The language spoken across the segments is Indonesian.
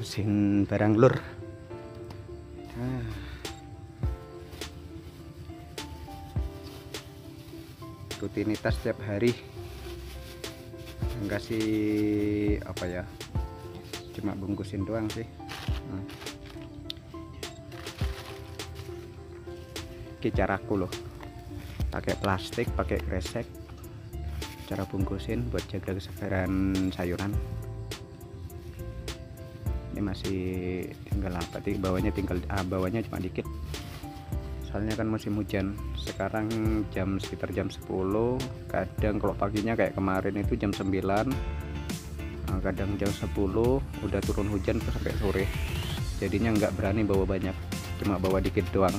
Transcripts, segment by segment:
bungkusin barang lur. Rutinitas tiap hari kasih apa ya, cuma bungkusin doang sih. Ini caraku loh, pakai plastik, pakai kresek, cara bungkusin buat jaga kesegaran sayuran. Ini masih tinggal apa, bawahnya tinggal bawahnya cuma dikit, soalnya kan musim hujan sekarang. Sekitar jam 10, kadang kalau paginya kayak kemarin itu jam 9, kadang jam 10 udah turun hujan sampai sore, jadinya nggak berani bawa banyak, cuma bawa dikit doang.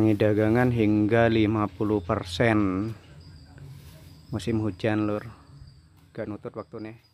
mengurangi dagangan hingga 50%. Musim hujan lur, gak nutut waktu nih.